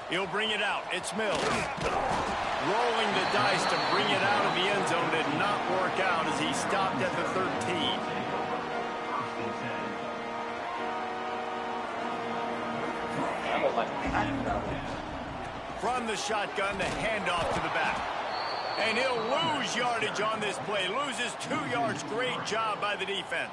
He'll bring it out. It's Mills. Rolling the dice to bring it out of the end zone did not work out as he stopped at the 13. From the shotgun, the handoff to the back. And he'll lose yardage on this play. Loses 2 yards. Great job by the defense.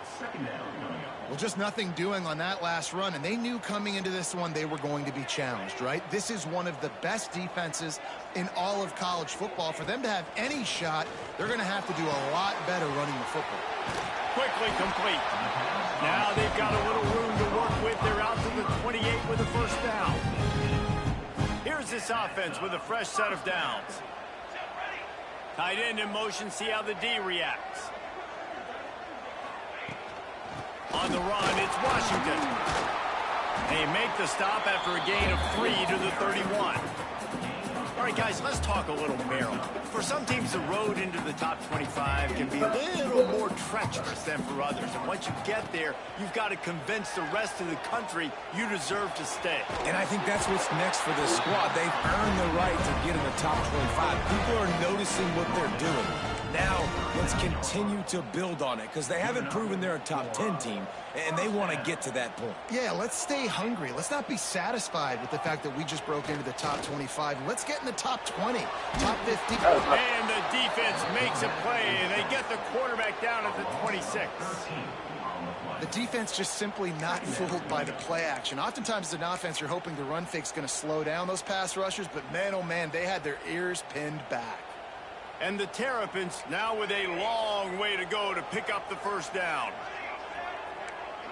Well, just nothing doing on that last run, and they knew coming into this one they were going to be challenged, right? This is one of the best defenses in all of college football. For them to have any shot, they're going to have to do a lot better running the football. Quickly complete. Now they've got a little room to work with. They're out to the 28 with a first down. Here's this offense with a fresh set of downs. Tight end in motion, see how the D reacts. On the run, it's Washington. They make the stop after a gain of 3 to the 31. All right, guys, let's talk a little Maryland. For some teams, the road into the top 25 can be a little more treacherous than for others. And once you get there, you've got to convince the rest of the country you deserve to stay. And I think that's what's next for this squad. They've earned the right to get in the top 25. People are noticing what they're doing. Now, let's continue to build on it because they haven't proven they're a top 10 team, and they want to get to that point. Yeah, let's stay hungry. Let's not be satisfied with the fact that we just broke into the top 25. Let's get in the top 20, top 50. And the defense makes a play. They get the quarterback down at the 26. The defense just simply not fooled by the play action. Oftentimes as an offense, you're hoping the run fake's going to slow down those pass rushers, but man, oh man, they had their ears pinned back. And the Terrapins now with a long way to go to pick up the first down.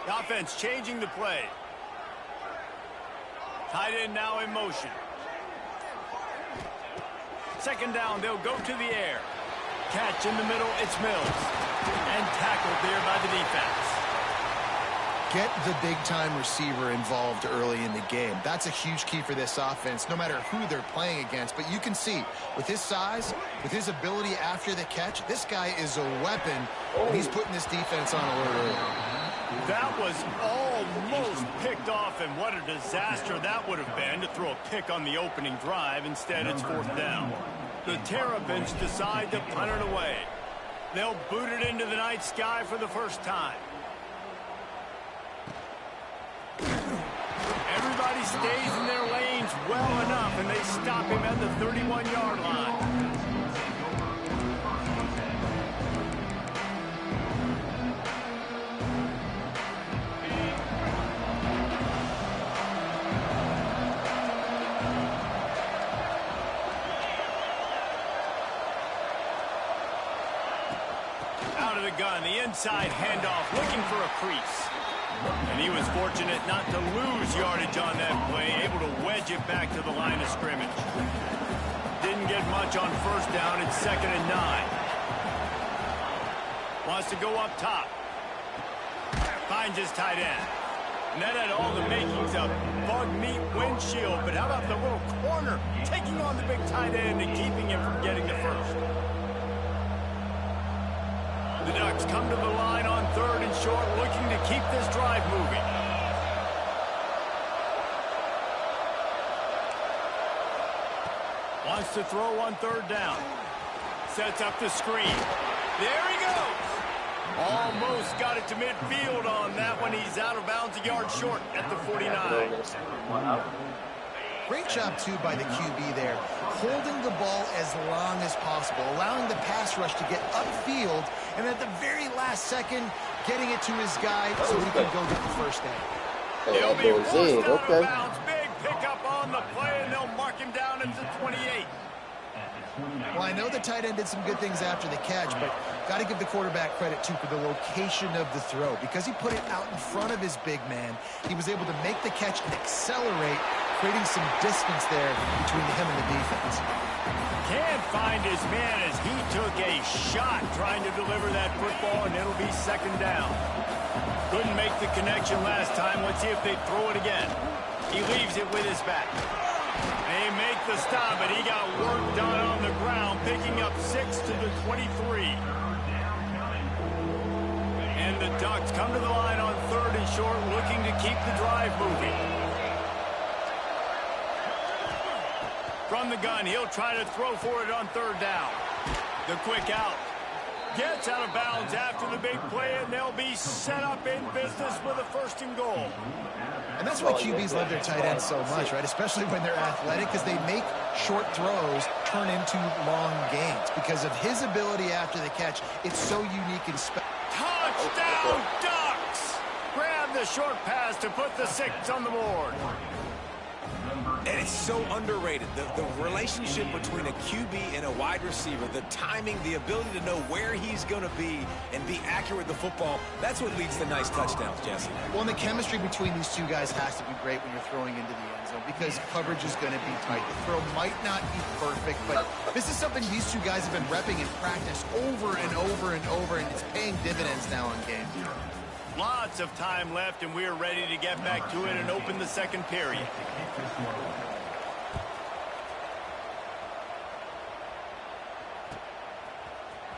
The offense changing the play. Tight end now in motion. Second down, they'll go to the air. Catch in the middle, it's Mills. And tackled there by the defense. Get the big-time receiver involved early in the game. That's a huge key for this offense, no matter who they're playing against. But you can see, with his size, with his ability after the catch, this guy is a weapon, and he's putting this defense on alert early. That was almost picked off, and what a disaster that would have been to throw a pick on the opening drive. Instead, it's fourth down. The Terrapins decide to punt it away. They'll boot it into the night sky for the first time. Everybody stays in their lanes well enough, and they stop him at the 31-yard line. Out of the gun, the inside handoff, looking for a crease. And he was fortunate not to lose yardage on that play, able to wedge it back to the line of scrimmage. Didn't get much on first down. It's 2nd and 9. Wants to go up top. Finds his tight end. And that had all the makings of bug meat windshield. But how about the little corner taking on the big tight end and keeping him from getting the first? The Ducks come to the line on 3rd and short, looking to keep this drive moving. Wants to throw on 3rd down. Sets up the screen. There he goes. Almost got it to midfield on that one. He's out of bounds a yard short at the 49. Great job, too, by the QB there, holding the ball as long as possible, allowing the pass rush to get upfield, and at the very last second, getting it to his guy so he can go get the first down. He'll be forced out of bounds. Big pickup on the play, and they'll mark him down at the 28. Well, I know the tight end did some good things after the catch, but got to give the quarterback credit, too, for the location of the throw. Because he put it out in front of his big man, he was able to make the catch and accelerate, creating some distance there between him and the defense. Can't find his man as he took a shot trying to deliver that football, and it'll be 2nd down. Couldn't make the connection last time. Let's see if they throw it again. He leaves it with his back. They make the stop, but he got work done on the ground, picking up 6 to the 23. And the Ducks come to the line on 3rd and short, looking to keep the drive moving. From the gun, he'll try to throw for it on third down. The quick out. Gets out of bounds after the big play, and they'll be set up in business with a 1st and goal. And that's why QBs love their tight ends so much, right? Especially when they're athletic, because they make short throws turn into long gains. Because of his ability after the catch, it's so unique and special. Touchdown, Ducks! Grab the short pass to put the 6 on the board. And it's so underrated. The relationship between a QB and a wide receiver, the timing, the ability to know where he's going to be and be accurate with the football, that's what leads to nice touchdowns, Jesse. Well, and the chemistry between these two guys has to be great when you're throwing into the end zone because coverage is going to be tight. The throw might not be perfect, but this is something these two guys have been repping in practice over and over and over, and it's paying dividends now on game. Lots of time left, and we're ready to get back to it and open the 2nd period.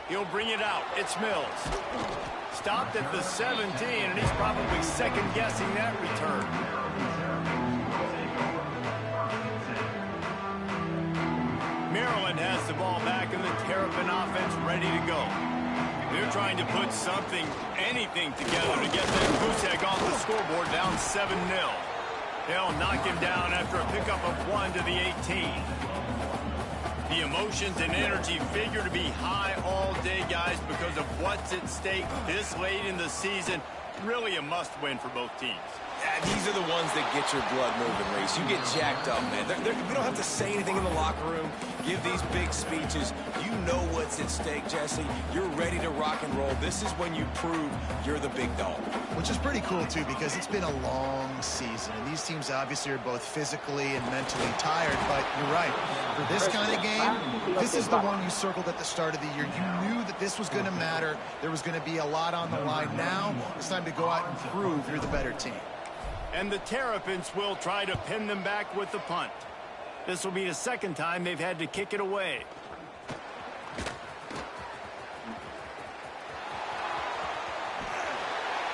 He'll bring it out. It's Mills. Stopped at the 17, and he's probably second-guessing that return. Maryland has the ball back, and the Terrapin offense ready to go. They're trying to put something, anything together to get that goose egg off the scoreboard down 7-0. They'll knock him down after a pickup of 1 to the 18. The emotions and energy figure to be high all day, guys, because of what's at stake this late in the season. Really a must-win for both teams. Yeah, these are the ones that get your blood moving, Reese. You get jacked up, man. You don't have to say anything in the locker room, give these big speeches. You know what's at stake, Jesse. You're ready to rock and roll. This is when you prove you're the big dog. Which is pretty cool, too, because it's been a long season. And these teams obviously are both physically and mentally tired, but you're right. For this kind of game, this is the one you circled at the start of the year. You knew that this was going to matter. There was going to be a lot on the line. Now it's time to go out and prove you're the better team. And the Terrapins will try to pin them back with the punt. This will be the 2nd time they've had to kick it away.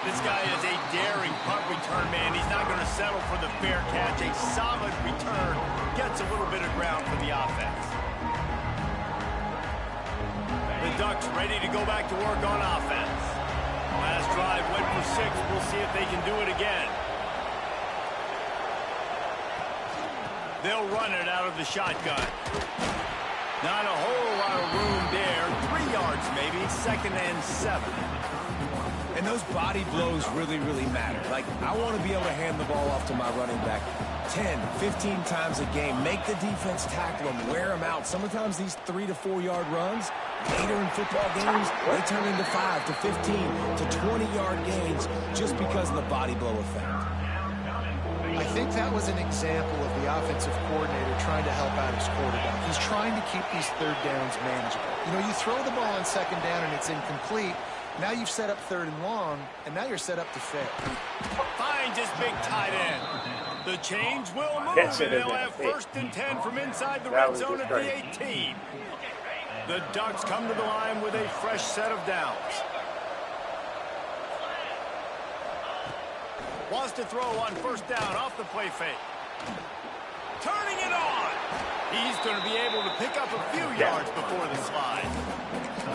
This guy is a daring punt return man. He's not going to settle for the fair catch. A solid return. Gets a little bit of ground for the offense. The Ducks ready to go back to work on offense. Last drive went for 6. We'll see if they can do it again. They'll run it out of the shotgun. Not a whole lot of room there. 3 yards maybe. 2nd and 7. And those body blows really, really matter. Like, I want to be able to hand the ball off to my running back 10, 15 times a game. Make the defense tackle them, wear them out. Sometimes these 3 to 4 yard runs, later in football games, they turn into 5 to 15 to 20-yard gains just because of the body blow effect. I think that was an example of the offensive coordinator trying to help out his quarterback. He's trying to keep these 3rd downs manageable. You know, you throw the ball on 2nd down and it's incomplete. Now you've set up 3rd and long, and now you're set up to fail. Finds his big tight end. The change will move, and they'll have 1st and 10 from inside the red zone at the 18. The Ducks come to the line with a fresh set of downs. Wants to throw on 1st down off the play fake. Turning it on. He's going to be able to pick up a few yards before the slide.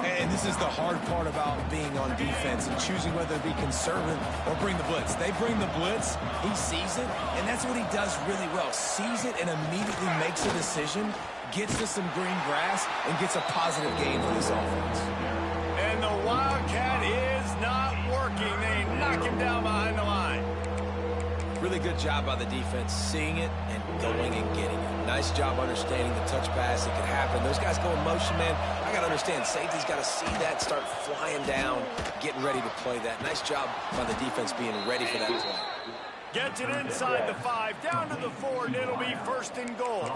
And this is the hard part about being on defense and choosing whether to be conservative or bring the blitz. They bring the blitz, he sees it, and that's what he does really well. Sees it and immediately makes a decision, gets to some green grass, and gets a positive gain for this offense. And the Wildcat is not working. They knock him down behind the line. Really good job by the defense, seeing it and going and getting it. Nice job understanding the touch pass. It could happen. Those guys go in motion, man. I got to understand, safety's got to see that, start flying down, getting ready to play that. Nice job by the defense being ready for that play. Gets it inside the 5, down to the 4, and it'll be 1st and goal.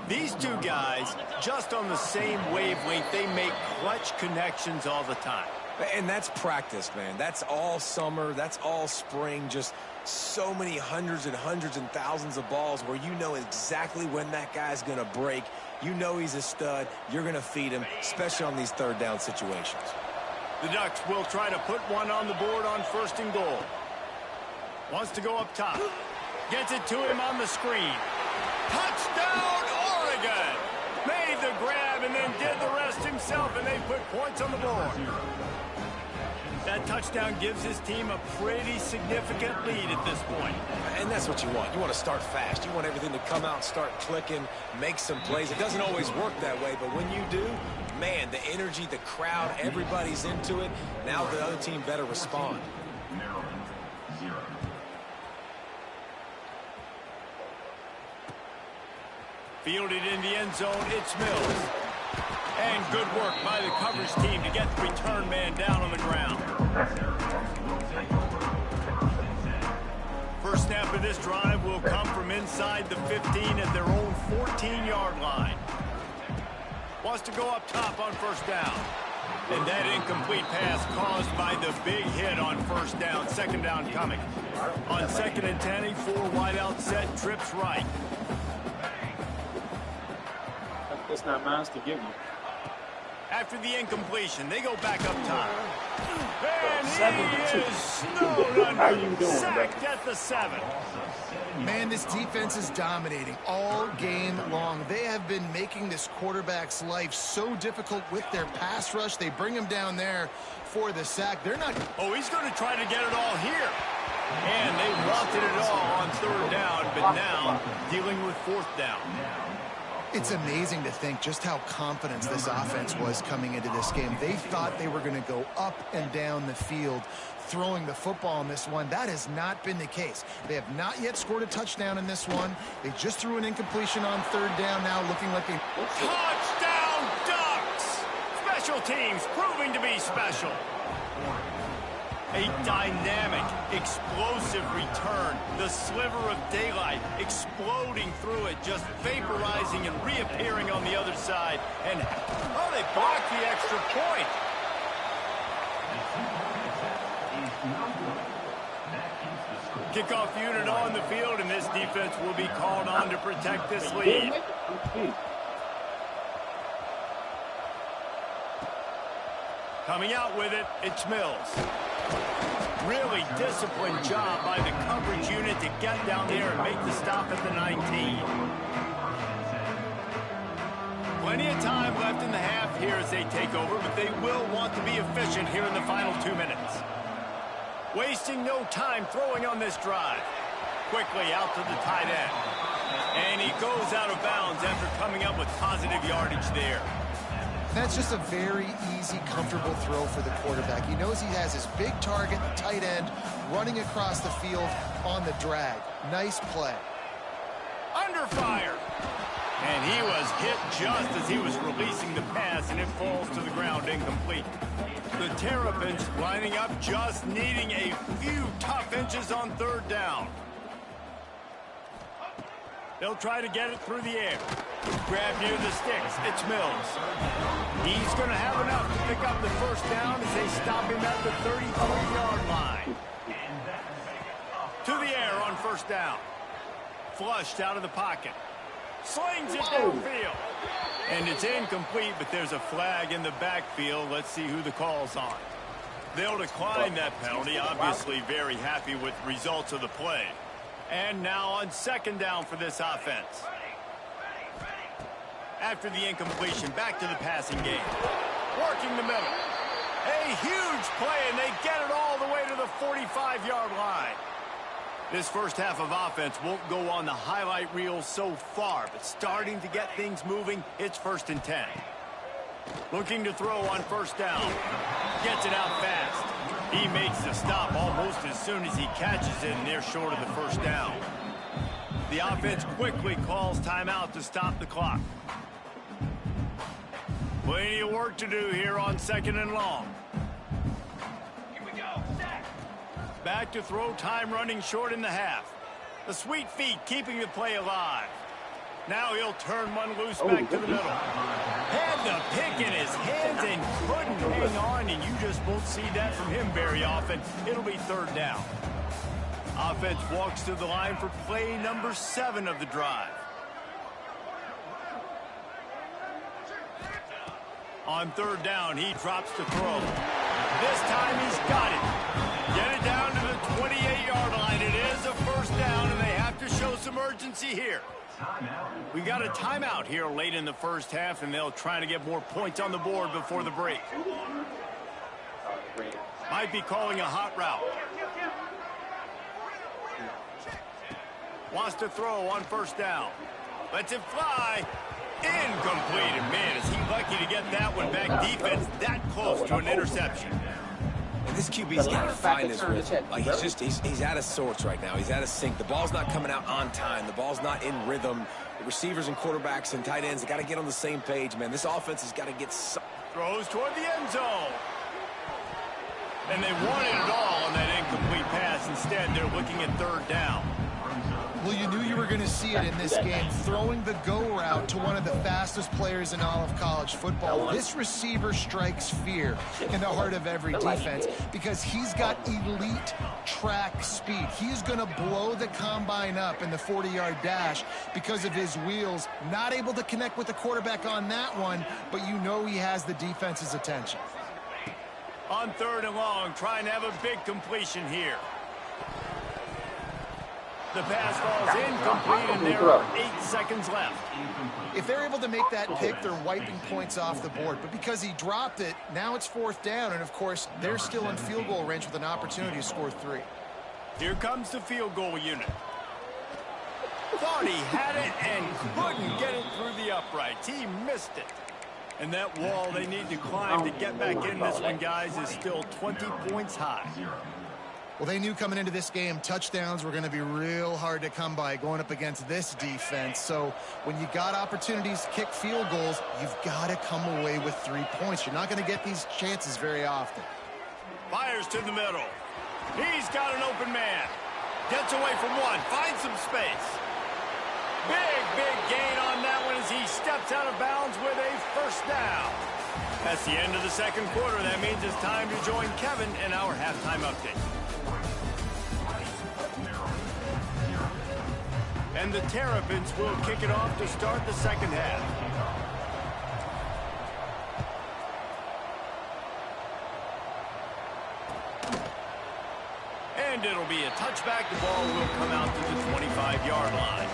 These two guys, just on the same wavelength, they make clutch connections all the time. And that's practice, man. That's all summer. That's all spring. Just so many hundreds and thousands of balls where you know exactly when that guy's going to break. You know he's a stud. You're going to feed him, especially on these 3rd down situations. The Ducks will try to put one on the board on 1st and goal. Wants to go up top. Gets it to him on the screen. Touchdown, Oregon! Made the grab and then did the rest himself, and they put points on the board. That touchdown gives his team a pretty significant lead at this point. And that's what you want. You want to start fast. You want everything to come out, start clicking, make some plays. It doesn't always work that way, but when you do, man, the energy, the crowd, everybody's into it. Now the other team better respond. Fielded in the end zone, it's Mills. And good work by the coverage team to get the return man down on the ground. First snap of this drive will come from inside the 15 at their own 14-yard line. Wants to go up top on first down. And that incomplete pass caused by the big hit on first down. Second down coming. On 2nd and 10, a 4-wide-out set, trips right. That's not mine to give you. After the incompletion, they go back up top. And he is snowed under, sacked at the 7. Man, this defense is dominating all game long. They have been making this quarterback's life so difficult with their pass rush. They bring him down there for the sack. They're not... Oh, he's going to try to get it all here. And they wanted it all on 3rd down, but now dealing with 4th down. It's amazing to think just how confident this offense was coming into this game. They thought they were going to go up and down the field throwing the football in this one. That has not been the case. They have not yet scored a touchdown in this one. They just threw an incompletion on 3rd down, now looking like a... Touchdown Ducks! Special teams proving to be special. A dynamic, explosive return. The sliver of daylight exploding through it, just vaporizing and reappearing on the other side. And, oh, they blocked the extra point. Kickoff unit on the field, and this defense will be called on to protect this lead. Coming out with it, it's Mills. Really disciplined job by the coverage unit to get down there and make the stop at the 19. Plenty of time left in the half here as they take over, but they will want to be efficient here in the final 2 minutes. Wasting no time throwing on this drive. Quickly out to the tight end. And he goes out of bounds after coming up with positive yardage there. That's just a very easy, comfortable throw for the quarterback. He knows he has his big target, the tight end, running across the field on the drag. Nice play. Under fire. And he was hit just as he was releasing the pass, and it falls to the ground incomplete. The Terrapins lining up, just needing a few tough inches on 3rd down. They'll try to get it through the air. Grab near the sticks. It's Mills. He's going to have enough to pick up the first down as they stop him at the 33-yard line. To the air on first down. Flushed out of the pocket. Slings it downfield. And it's incomplete, but there's a flag in the backfield. Let's see who the call's on. They'll decline that penalty. Obviously very happy with the results of the play. And now on 2nd down for this offense. After the incompletion, back to the passing game. Working the middle. A huge play, and they get it all the way to the 45-yard line. This first half of offense won't go on the highlight reel so far, but starting to get things moving, it's 1st and 10. Looking to throw on first down. Gets it out fast. He makes the stop almost as soon as he catches it, and they're short of the first down. The offense quickly calls timeout to stop the clock. Plenty of work to do here on 2nd and long. Here we go. Back to throw, time running short in the half. The sweet feet keeping the play alive. Now he'll turn one loose back to the middle. Had the pick in his hands and couldn't hang on, and you just won't see that from him very often. It'll be 3rd down. Offense walks to the line for play number 7 of the drive. On 3rd down, he drops to throw. This time he's got it. Get it down to the 28-yard line. It is a first down, and they have to show some urgency here. We got a timeout here late in the first half, and they'll try to get more points on the board before the break. Might be calling a hot route. Wants to throw on first down. Lets it fly. Incomplete. And man, is he lucky to get that one back. Defense that close to an interception. And this QB's got to find his rhythm. Like he's out of sorts right now. He's out of sync. The ball's not coming out on time. The ball's not in rhythm. The receivers and quarterbacks and tight ends got to get on the same page, man. This offense has got to get throws toward the end zone. And they wanted it all on that incomplete pass. Instead, they're looking at third down. Well, you knew you were going to see it in this game, throwing the go route to one of the fastest players in all of college football. This receiver strikes fear in the heart of every defense because he's got elite track speed. He's going to blow the combine up in the 40-yard dash because of his wheels. Not able to connect with the quarterback on that one, but you know he has the defense's attention. On third and long, trying to have a big completion here. The pass falls incomplete, and there are 8 seconds left. If they're able to make that pick, they're wiping points off the board. But because he dropped it, now it's fourth down, and of course, they're still in field goal range with an opportunity to score 3. Here comes the field goal unit. Thought he had it and couldn't get it through the uprights. He missed it. And that wall they need to climb to get back in this one, guys, is still 20 points high. Well, they knew coming into this game, touchdowns were going to be real hard to come by going up against this defense. So when you got opportunities to kick field goals, you've got to come away with 3 points. You're not going to get these chances very often. Fires to the middle. He's got an open man. Gets away from one. Finds some space. Big gain on that one as he steps out of bounds with a first down. That's the end of the second quarter. That means it's time to join Kevin in our halftime update. And the Terrapins will kick it off to start the second half. And it'll be a touchback. The ball will come out to the 25-yard line.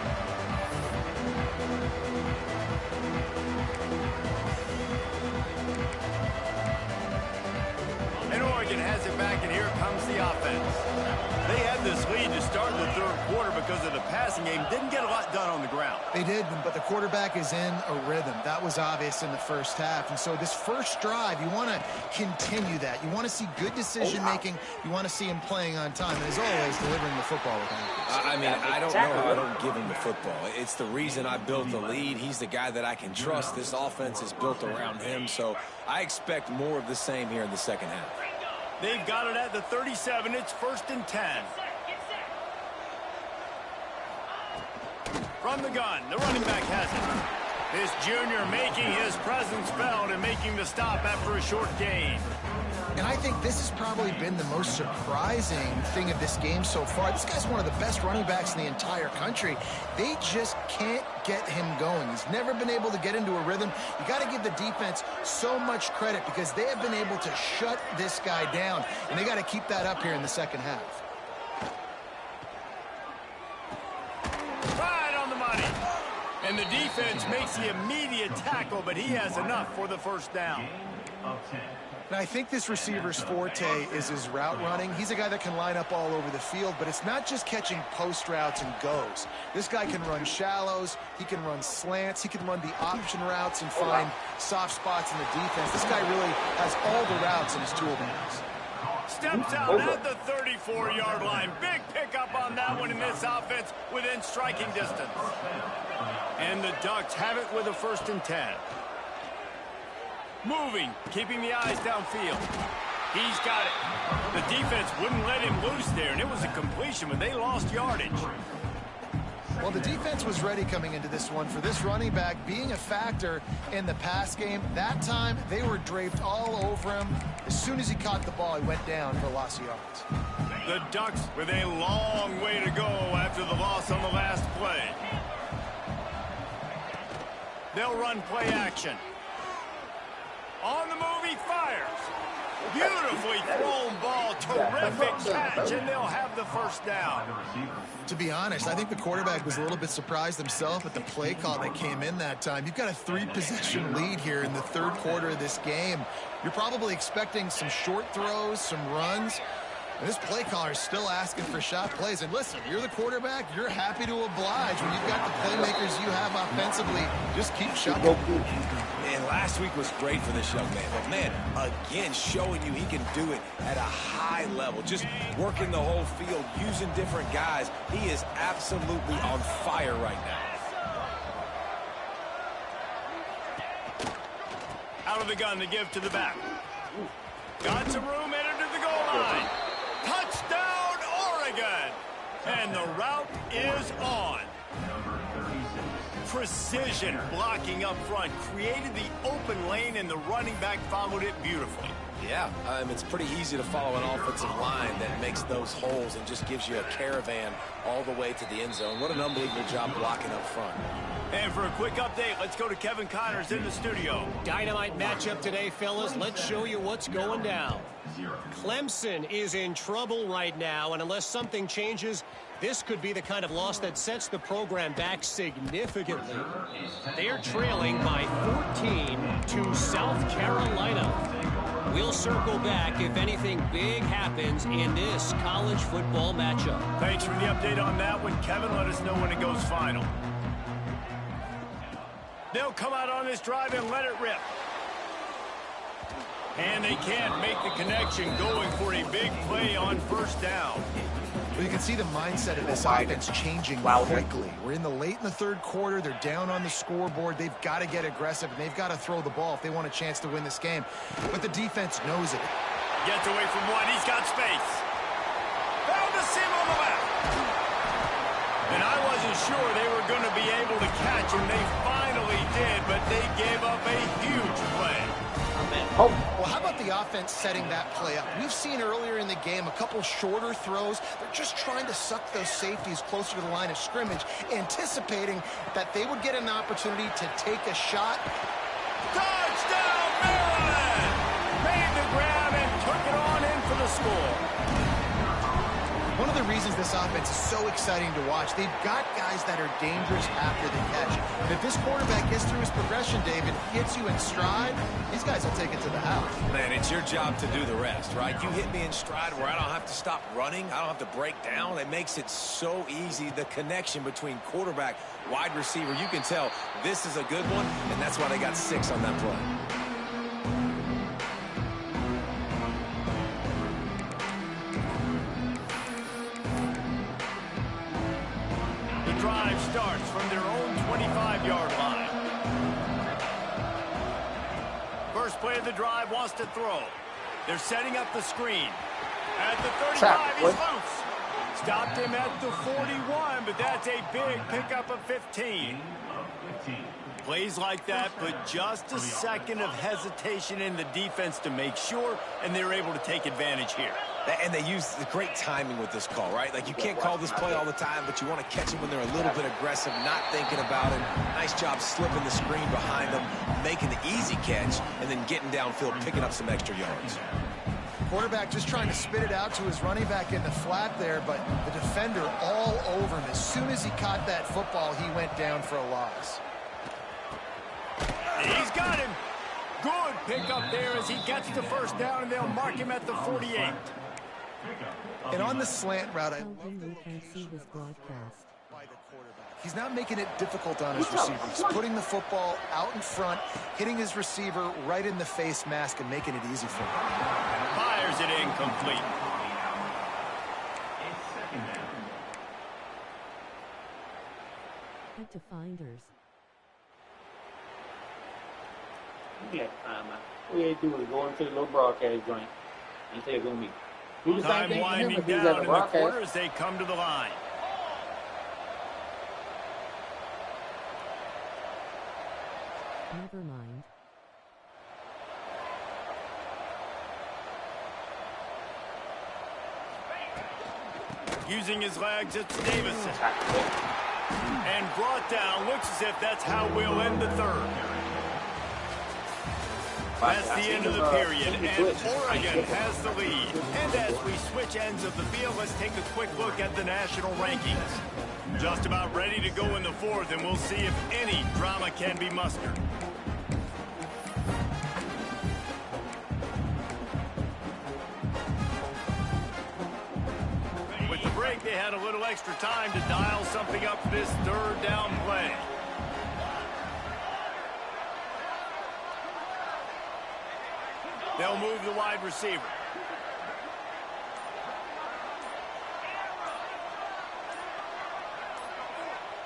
And Oregon has it back, and here comes the offense. They had this lead to start the third quarter because of the passing game. Didn't get a lot done on the ground. They did, but the quarterback is in a rhythm. That was obvious in the first half. And so this first drive, you want to continue that. You want to see good decision-making. You want to see him playing on time. And as always, delivering the football with accuracy. I mean, I don't know how I don't give him the football. It's the reason I built the lead. He's the guy that I can trust. This offense is built around him. So I expect more of the same here in the second half. They've got it at the 37. It's 1st and 10. From the gun, the running back has it. This junior making his presence felt and making the stop after a short gain. And I think this has probably been the most surprising thing of this game so far. This guy's one of the best running backs in the entire country. They just can't get him going. He's never been able to get into a rhythm. You got to give the defense so much credit because they have been able to shut this guy down, and they got to keep that up here in the second half. Right on the money. And the defense makes the immediate tackle, but he has enough for the first down. And I think this receiver's forte is his route running. He's a guy that can line up all over the field, but it's not just catching post routes and goes. This guy can run shallows, he can run slants, he can run the option routes and find soft spots in the defense. This guy really has all the routes in his toolbox. Steps out at the 34-yard line. Big pickup on that one in this offense within striking distance. And the Ducks have it with a 1st and 10. Moving, keeping the eyes downfield. He's got it. The defense wouldn't let him loose there, and it was a completion, but they lost yardage. Well, the defense was ready coming into this one for this running back being a factor in the pass game. That time, they were draped all over him. As soon as he caught the ball, he went down for loss of yards. The Ducks with a long way to go after the loss on the last play. They'll run play action. On the move, he fires. Beautifully thrown ball. Terrific catch, and they'll have the first down. To be honest, I think the quarterback was a little bit surprised himself at the play call that came in that time. You've got a 3-possession lead here in the third quarter of this game. You're probably expecting some short throws, some runs. And this play caller is still asking for shot plays. And listen, you're the quarterback. You're happy to oblige when you've got the playmakers you have offensively. Just keep shucking. Man, last week was great for this young man. But, man, again, showing you he can do it at a high level. Just working the whole field, using different guys. He is absolutely on fire right now. Out of the gun to give to the back. Got some room, entered to the goal line. Touchdown, Oregon! And the route is on. Precision blocking up front created the open lane, and the running back followed it beautifully. Yeah, it's pretty easy to follow an offensive line that makes those holes and just gives you a caravan all the way to the end zone. What an unbelievable job blocking up front. And for a quick update, let's go to Kevin Connors in the studio. Dynamite matchup today, fellas. Let's show you what's going down. Clemson is in trouble right now, and unless something changes, this could be the kind of loss that sets the program back significantly. They're trailing by 14 to South Carolina. We'll circle back if anything big happens in this college football matchup. Thanks for the update on that one, Kevin. Let us know when it goes final. They'll come out on this drive and let it rip. And they can't make the connection, going for a big play on first down. Well, you can see the mindset of this offense changing quickly. We're in the third quarter. They're down on the scoreboard. They've got to get aggressive, and they've got to throw the ball if they want a chance to win this game. But the defense knows it. Gets away from one. He's got space. Found the seam on the left. And I wasn't sure they were going to be able to catch him. They finally did, but they gave up a huge play. Well, how about the offense setting that play up? We've seen earlier in the game a couple shorter throws. They're just trying to suck those safeties closer to the line of scrimmage, anticipating that they would get an opportunity to take a shot. Touchdown, Maryland! Made the grab and took it on in for the score. One of the reasons this offense is so exciting to watch, they've got guys that are dangerous after the catch. And if this quarterback gets through his progression, David, gets you in stride, these guys will take it to the house. Man, it's your job to do the rest, right? You hit me in stride where I don't have to stop running. I don't have to break down. It makes it so easy. The connection between quarterback, wide receiver, you can tell this is a good one, and that's why they got 6 on that play. Drive starts from their own 25-yard line. First play of the drive, wants to throw. They're setting up the screen. At the 35, he's loose. Stopped him at the 41, but that's a big pickup of 15. Plays like that, but just a second of hesitation in the defense to make sure, and they're able to take advantage here. And they use the great timing with this call, right? Like, you can't call this play all the time, but you want to catch them when they're a little bit aggressive, not thinking about it. Nice job slipping the screen behind them, making the easy catch, and then getting downfield, picking up some extra yards. Quarterback just trying to spit it out to his running back in the flat there, but the defender all over him. As soon as he caught that football, he went down for a loss. He's got him. Good pickup there as he gets the first down, and they'll mark him at the 48. And on the slant route, I love the location by the quarterback. He's not making it difficult on his receiver. He's putting the football out in front, hitting his receiver right in the face mask, and making it easy for him. Fires it incomplete. To finders. All you had to do was go into the little broadcast joint and say it's going to be. Do the same Time thing to him winding if he was down at the in the broadcast. quarter as they come to the line. Never mind. Using his legs, it's Davison. And brought down. Looks as if that's how we'll end the third. That's the end of the period, and Oregon has the lead. And as we switch ends of the field, let's take a quick look at the national rankings. Just about ready to go in the fourth, and we'll see if any drama can be mustered. With the break, they had a little extra time to dial something up for this third down play. They'll move the wide receiver.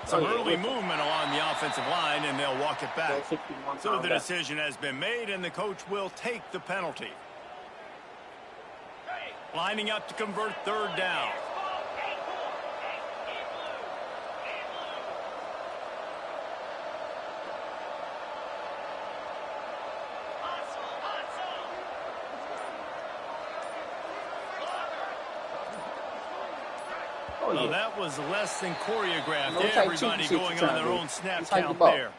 Some early movement along the offensive line, and they'll walk it back. So the decision has been made, and the coach will take the penalty. Lining up to convert third down. Well, that was less than choreographed. Everybody going on their own snap count there.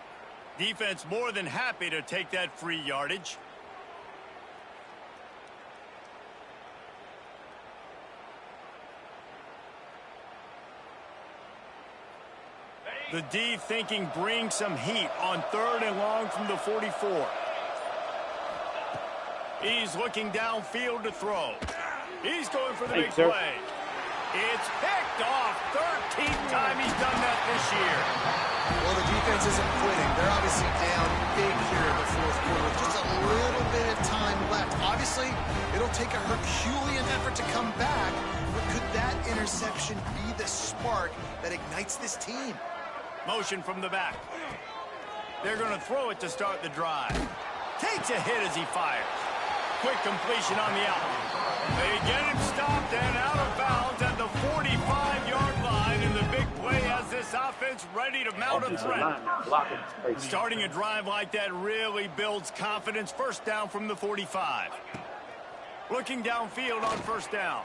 Defense more than happy to take that free yardage. The D thinking bring some heat on third and long from the 44. He's looking downfield to throw. He's going for the big play. It's picked off. 13th time he's done that this year. Well, the defense isn't quitting. They're obviously down big here in the fourth quarter. Just a little bit of time left. Obviously, it'll take a Herculean effort to come back, but could that interception be the spark that ignites this team? Motion from the back. They're going to throw it to start the drive. Takes a hit as he fires. Quick completion on the out. They get him stopped and out of bounds at the 45-yard line, and the big play has this offense ready to mount a threat. Starting a drive like that really builds confidence. First down from the 45. Looking downfield on first down.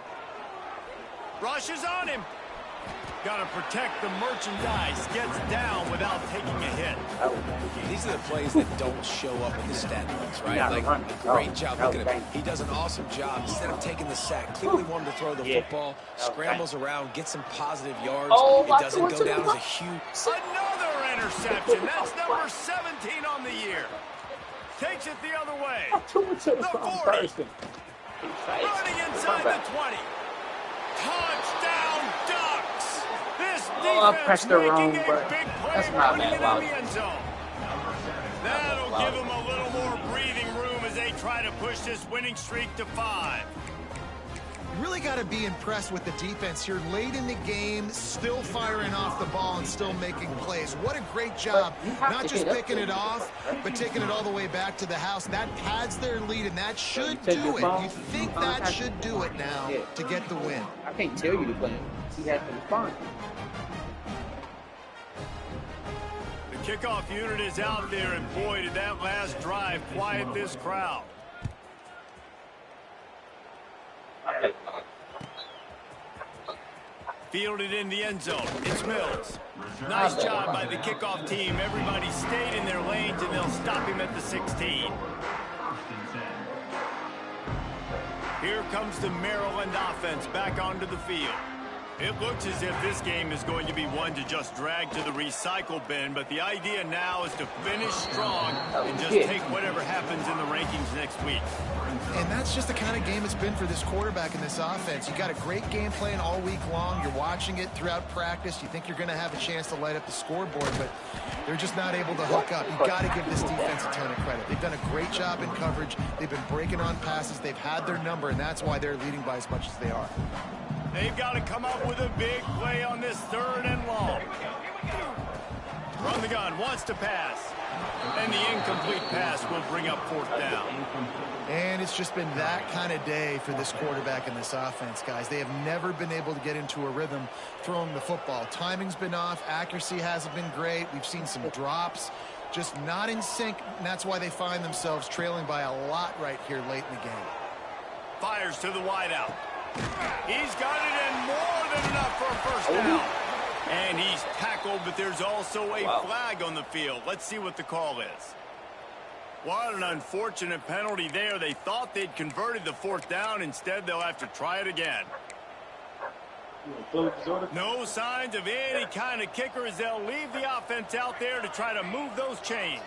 Rushes on him. Got to protect the merchandise. Gets down without taking a hit. These are the plays that don't show up in the stat books, right? Like, great job looking at him. He does an awesome job. Instead of taking the sack, clearly wanted to throw the football, scrambles around, gets some positive yards. It doesn't go down as a huge... Another interception. That's number 17 on the year. Takes it the other way. The 40. Running inside the 20. Touchdown Ducks! This defense making a big play running it in the end zone. That'll give them a little more breathing room as they try to push this winning streak to 5. Really got to be impressed with the defense here late in the game, still firing off the ball and still making plays. What a great job, not just picking it off, but taking it all the way back to the house. That pads their lead, and that should do it. You think that should do it now to get the win. I can't tell you to play. He has to respond. The kickoff unit is out there, and boy, did that last drive quiet this crowd. Fielded in the end zone. It's Mills. Nice job by the kickoff team. Everybody stayed in their lanes, and they'll stop him at the 16. Here comes the Maryland offense back onto the field. It looks as if this game is going to be one to just drag to the recycle bin, but the idea now is to finish strong and just take whatever happens in the rankings next week. And that's just the kind of game it's been for this quarterback and this offense. You got a great game plan all week long. You're watching it throughout practice. You think you're going to have a chance to light up the scoreboard, but they're just not able to hook up. You've got to give this defense a ton of credit. They've done a great job in coverage. They've been breaking on passes. They've had their number, and that's why they're leading by as much as they are. They've got to come up with a big play on this third and long. Run the gun, wants to pass. And the incomplete pass will bring up fourth down. And it's just been that kind of day for this quarterback and this offense, guys. They have never been able to get into a rhythm throwing the football. Timing's been off. Accuracy hasn't been great. We've seen some drops. Just not in sync, and that's why they find themselves trailing by a lot right here late in the game. Fires to the wideout. He's got it in more than enough for a first down. And he's tackled, but there's also a flag on the field. Let's see what the call is. What an unfortunate penalty there. They thought they'd converted the 4th down. Instead, they'll have to try it again. No signs of any kind of kicker as they'll leave the offense out there to try to move those chains.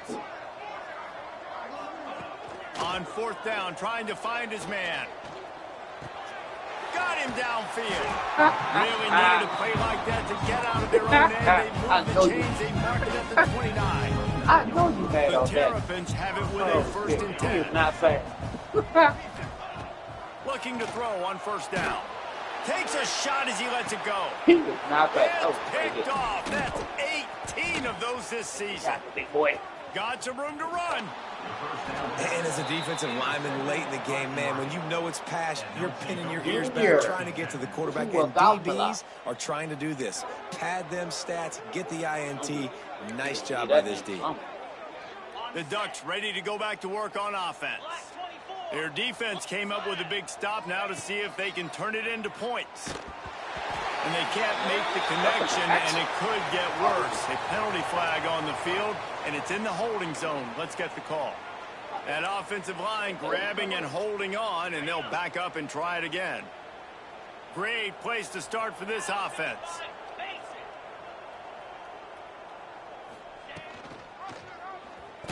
On 4th down, trying to find his man. Got him downfield. Really needed a play like that to get out of their own end. They moved the chains. They marked it at the 29. I know you mad on The that. Terrapins have it with a 1st and 10. He is not fast. Looking to throw on 1st down. Takes a shot as he lets it go. He is not fast. It's picked off. That's 18 of those this season. Big boy. Got some room to run. And as a defensive lineman late in the game, man, when you know it's past, you're pinning your ears back, trying to get to the quarterback. And DBs are trying to do this. Pad them stats, get the INT. Nice job by this D. The Ducks ready to go back to work on offense. Their defense came up with a big stop now to see if they can turn it into points. And they can't make the connection, and it could get worse. A penalty flag on the field, and it's in the holding zone. Let's get the call. That offensive line grabbing and holding on, and they'll back up and try it again. Great place to start for this offense.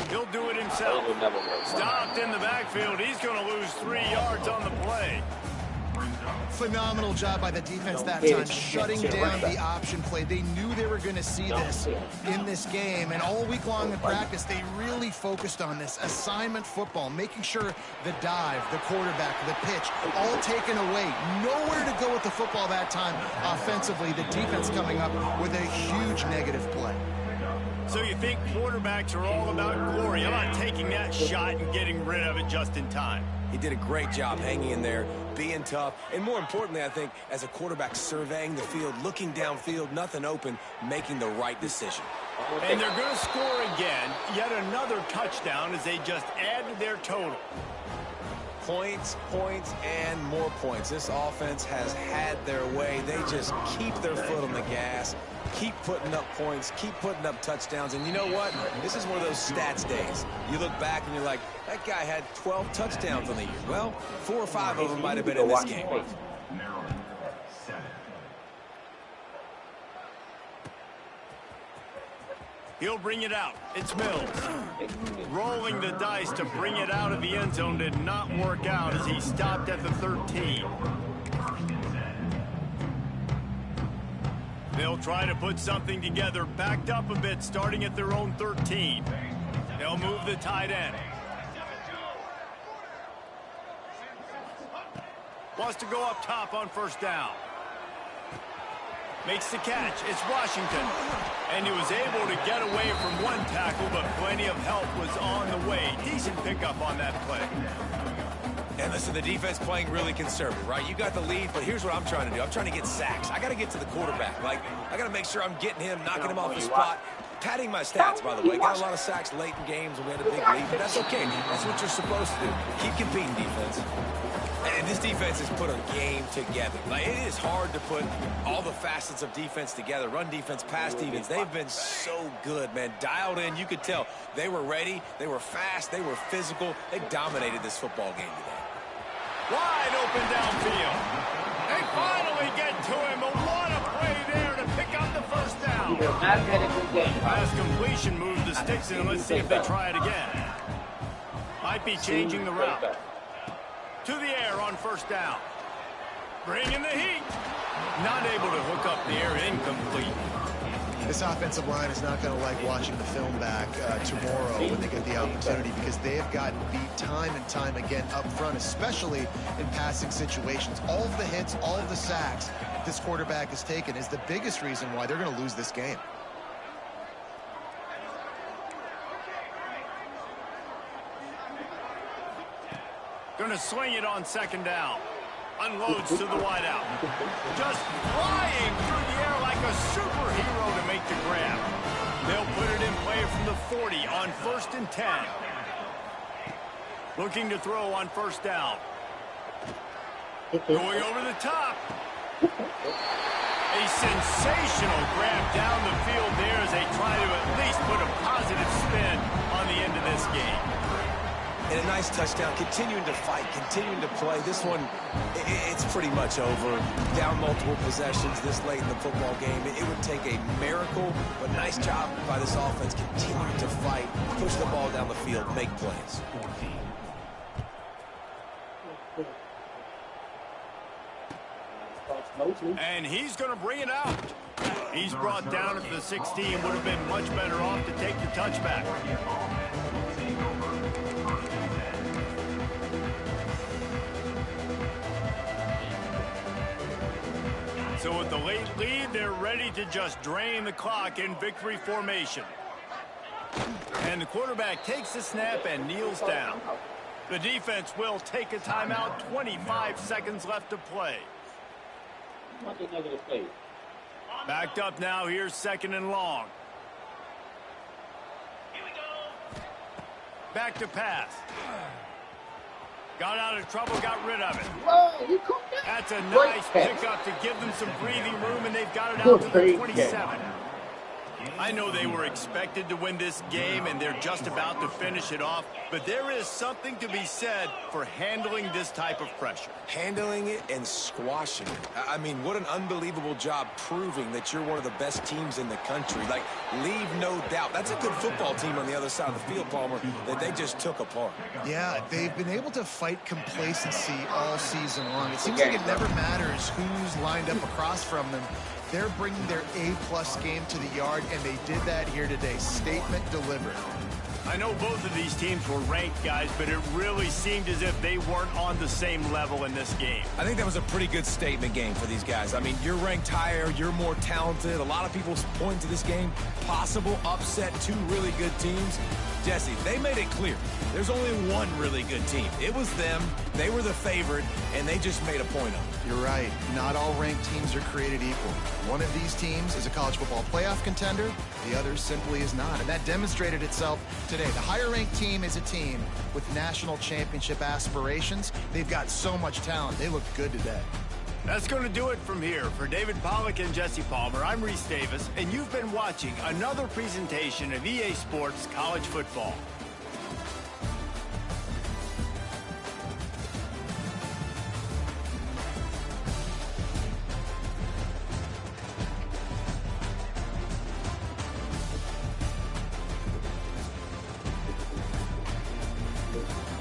He'll do it himself. Stopped in the backfield. He's going to lose 3 yards on the play. Phenomenal job by the defense that time, shutting down the option play. They knew they were going to see this in this game, and all week long in practice, they really focused on this assignment football, making sure the dive, the quarterback, the pitch, all taken away. Nowhere to go with the football that time offensively. The defense coming up with a huge negative play. So you think quarterbacks are all about glory, about taking that shot and getting rid of it just in time. He did a great job hanging in there, being tough, and more importantly, I think, as a quarterback surveying the field, looking downfield, nothing open, making the right decision. And they're going to score again, yet another touchdown as they just add to their total. Points, points, and more points. This offense has had their way. They just keep their foot on the gas, keep putting up points, keep putting up touchdowns. And you know what? This is one of those stats days. You look back and you're like, that guy had 12 touchdowns on the year. Well, 4 or 5 of them might have been in this game. He'll bring it out. It's Mills. Rolling the dice to bring it out of the end zone did not work out as he stopped at the 13. They'll try to put something together, backed up a bit, starting at their own 13. They'll move the tight end. Wants to go up top on 1st down. Makes the catch. It's Washington. And he was able to get away from one tackle, but plenty of help was on the way. Decent pickup on that play. And listen, the defense playing really conservative, right? You got the lead, but here's what I'm trying to do. I'm trying to get sacks. I got to get to the quarterback. Like, I got to make sure I'm getting him, knocking him off the spot. Padding my stats, by the way. Got a lot of sacks late in games when we had a big lead, but that's okay. That's what you're supposed to do. Keep competing, defense. And this defense has put a game together. Like, it is hard to put all the facets of defense together. Run defense, pass defense. They've been so good, man. Dialed in. You could tell they were ready. They were fast. They were physical. They dominated this football game today. Wide open downfield. They finally get to him, but what a play there to pick up the 1st down. Pass completion moves the sticks in. Let's see if they try it again. Might be changing the route. To the air on 1st down. Bringing the heat. Not able to hook up the air, incomplete. This offensive line is not going to like watching the film back tomorrow when they get the opportunity, because they have gotten beat time and time again up front, especially in passing situations. All of the hits, all of the sacks this quarterback has taken is the biggest reason why they're going to lose this game. Going to swing it on 2nd down. Unloads to the wideout. Just flying through the air like a superhero to make the grab. They'll put it in play from the 40 on 1st and 10. Looking to throw on 1st down. Going over the top. A sensational grab down the field there as they try to at least put a positive spin on the end of this game. nice touchdown, continuing to fight, continuing to play. This one, it's pretty much over. Down multiple possessions this late in the football game. It would take a miracle, but nice job by this offense continuing to fight, push the ball down the field, make plays. And he's going to bring it out. He's brought down at the 16. Would have been much better off to take the touchback. So with the late lead, they're ready to just drain the clock in victory formation. And the quarterback takes the snap and kneels down. The defense will take a timeout. 25 seconds left to play. Backed up now. Here's 2nd and long. Back to pass. Got out of trouble, got rid of it. That's a nice pickup to give them some breathing room, and they've got it out to the 27. I know they were expected to win this game, and they're just about to finish it off, but there is something to be said for handling this type of pressure. Handling it and squashing it. I mean, what an unbelievable job proving that you're one of the best teams in the country. Like, leave no doubt. That's a good football team on the other side of the field, Palmer, that they just took apart. Yeah, they've been able to fight complacency all season long. It seems like it never matters who's lined up across from them. They're bringing their A-plus game to the yard, and they did that here today. Statement delivered. I know both of these teams were ranked, guys, but it really seemed as if they weren't on the same level in this game. I think that was a pretty good statement game for these guys. I mean, you're ranked higher, you're more talented. A lot of people point to this game, possible upset, 2 really good teams. Jesse, they made it clear. There's only one really good team. It was them. They were the favorite, and they just made a point of it. You're right. Not all ranked teams are created equal. One of these teams is a college football playoff contender. The other simply is not, and that demonstrated itself today. The higher-ranked team is a team with national championship aspirations. They've got so much talent. They look good today. That's going to do it from here. For David Pollack and Jesse Palmer, I'm Reese Davis, and you've been watching another presentation of EA Sports College Football.